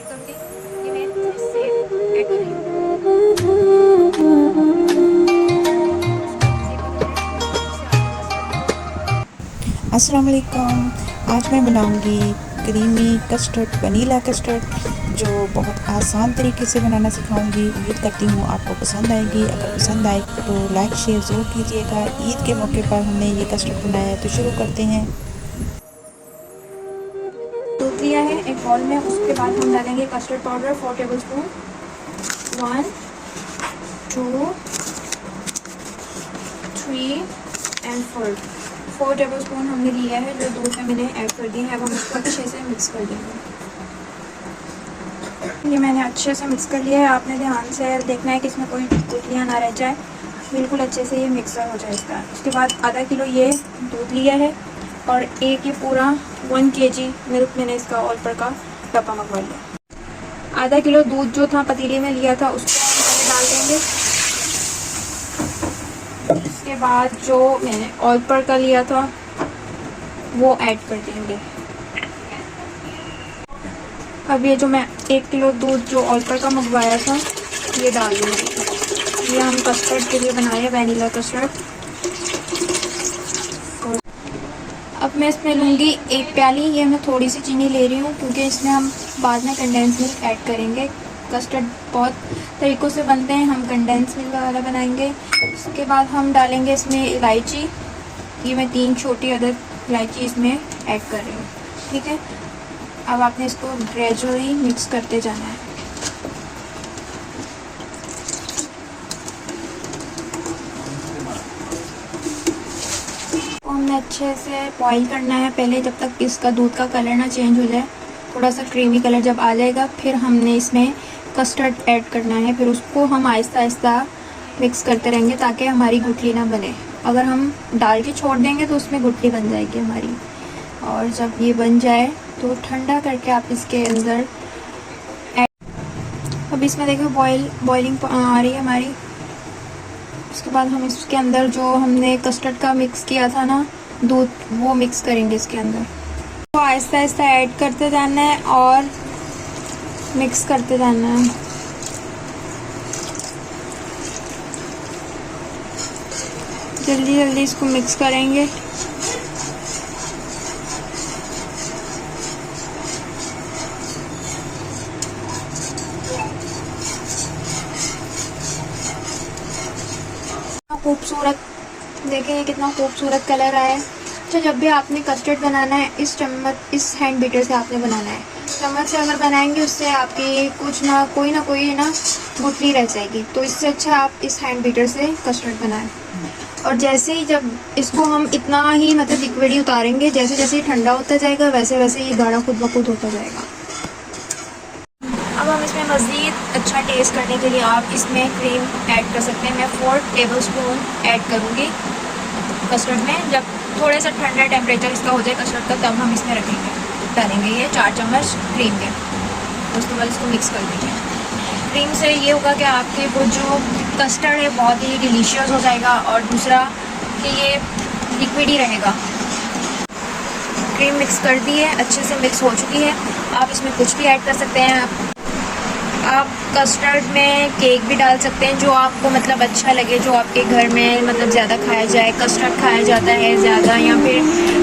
Add करूँगी। ये मैं इससे ऐड कर रही हूँ। अस्सलाम वालेकुम। आज मैं बनाऊंगी क्रीमी कस्टर्ड, वनीला कस्टर्ड, जो बहुत आसान तरीके से बनाना सिखाऊंगी। उम्मीद करती हूँ आपको पसंद आएगी। अगर पसंद आए तो लाइक शेयर ज़रूर कीजिएगा। ईद के मौके पर हमने ये कस्टर्ड बनाया है, तो शुरू करते हैं। दूध लिया है एक बॉल में, उसके बाद हम डालेंगे custard powder 4 tablespoon. 1 2 3 and 4 tablespoon हमने लिया है, जो दूध में मैंने ऐड कर दिया है। अब हम इसको अच्छे से मिक्स कर देंगे। ये मैंने अच्छे से मिक्स कर लिया है। आपने ध्यान से देखना है कि इसमें कोई गुठलियाँ ना रह जाए, बिल्कुल अच्छे से ये मिक्सर हो जाए इसका। उसके बाद आधा किलो ये दूध लिया है और एक ये पूरा 1 kg मिल्क मैंने इसका ऑल पर का डब्बा मंगवा लिया। आधा किलो दूध जो था पतीले में लिया था, उसको हम पहले डाल देंगे। उसके बाद जो मैंने ऑल पर का लिया था वो ऐड कर देंगे। अब ये जो मैं 1 किलो दूध जो ऑल पर का मंगवाया था ये डाल देंगे। ये हम कस्टर्ड के लिए बनाए हैं, वनीला कस्टर्ड। अब मैं इसमें लूँगी 1 प्याली। ये मैं थोड़ी सी चीनी ले रही हूँ क्योंकि इसमें हम बाद में कंडेंस मिल्क ऐड करेंगे। कस्टर्ड बहुत तरीक़ों से बनते हैं, हम कंडेंस मिल्क वाला बनाएंगे। उसके बाद हम डालेंगे इसमें इलायची। ये मैं 3 छोटी अदद इलायची इसमें ऐड कर रही हूँ। ठीक है, अब आपने इसको ग्रेजुअली मिक्स करते जाना है। हमने अच्छे से बॉईल करना है पहले, जब तक इसका दूध का कलर ना चेंज हो जाए। थोड़ा सा क्रीमी कलर जब आ जाएगा, फिर हमने इसमें कस्टर्ड ऐड करना है। फिर उसको हम आहिस्ता आहिस्ता मिक्स करते रहेंगे ताकि हमारी गुठली ना बने। अगर हम डाल के छोड़ देंगे तो उसमें गुठली बन जाएगी हमारी। और जब ये बन जाए तो ठंडा करके आप इसके अंदर अब इसमें देखो बॉइलिंग आ रही है हमारी। उसके बाद हम इसके अंदर जो हमने कस्टर्ड का मिक्स किया था ना दूध, वो मिक्स करेंगे इसके अंदर। तो आहिस्ता आहिस्ता ऐड करते जाना है और मिक्स करते जाना है। जल्दी जल्दी इसको मिक्स करेंगे। खूबसूरत देखें, ये कितना खूबसूरत कलर आया है। अच्छा, जब भी आपने कस्टर्ड बनाना है इस चम्मच, इस हैंड बीटर से आपने बनाना है। चम्मच से अगर बनाएंगे उससे आपकी कुछ ना कोई है ना गुठली रह जाएगी। तो इससे अच्छा आप इस हैंड बीटर से कस्टर्ड बनाएं। और जैसे ही जब इसको हम इतना ही मतलब लिक्विड ही उतारेंगे, जैसे जैसे ये ठंडा होता जाएगा वैसे वैसे ये गाढ़ा खुद ब खुद होता जाएगा। अब हम इसमें मज़ीद अच्छा टेस्ट करने के लिए आप इसमें क्रीम ऐड कर सकते हैं। मैं 4 टेबलस्पून ऐड करूँगी कस्टर्ड में। जब थोड़ा सा ठंडा टेम्परेचर इसका हो जाए कस्टर्ड का, तब हम इसमें डालेंगे ये 4 चम्मच क्रीम के। उसके बाद इसको मिक्स कर दीजिए। क्रीम से ये होगा कि आपके वो जो कस्टर्ड है बहुत ही डिलीशियस हो जाएगा, और दूसरा कि ये लिक्विड ही रहेगा। क्रीम मिक्स कर दी है, अच्छे से मिक्स हो चुकी है। आप इसमें कुछ भी ऐड कर सकते हैं। आप कस्टर्ड में केक भी डाल सकते हैं, जो आपको मतलब अच्छा लगे, जो आपके घर में मतलब ज़्यादा खाया जाए। कस्टर्ड खाया जाता है ज़्यादा, या फिर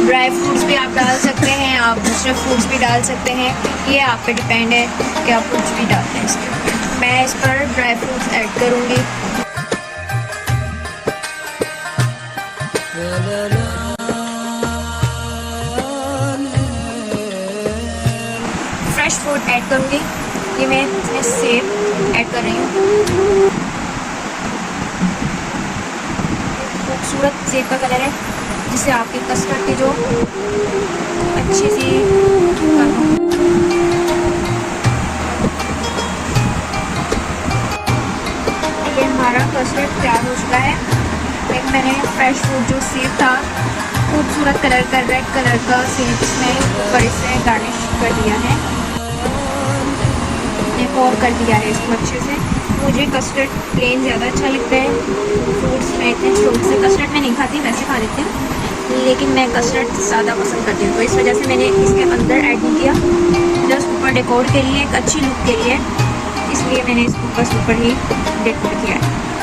ड्राई फ्रूट्स भी आप डाल सकते हैं। आप दूसरे फ्रूट्स भी डाल सकते हैं, ये आप पे डिपेंड है कि आप कुछ भी डालते हैं इसके ऊपर। मैं इस पर ड्राई फ्रूट्स ऐड करूँगी। फ्रेश फ्रूट ऐड करूँगी। ये मैं इसमें सेब ऐड कर रही हूँ। खूबसूरत सेब का कलर है, जिससे आपके कस्टर्ड की जो अच्छी सी ये हमारा कस्टर्ड तैयार हो चुका है। एक मैंने फ्रेश फ्रूट जो सेब था, खूबसूरत कलर का रेड कलर का सेब इसमें ऊपर इससे गार्निश कर दिया है, और कर दिया है इसको अच्छे से। मुझे कस्टर्ड प्लेन ज़्यादा अच्छा लगता है। फ्रूट्स मैं इतने शौक से कस्टर्ड में नहीं खाती, वैसे खा लेती हूँ, लेकिन मैं कस्टर्ड ज़्यादा पसंद करती हूँ। तो इस वजह से मैंने इसके अंदर ऐड नहीं किया, जस्ट ऊपर ऊपर डेकोर के लिए, एक अच्छी लुक के लिए, इसलिए मैंने इसको बस ऊपर ही डेकोर किया है।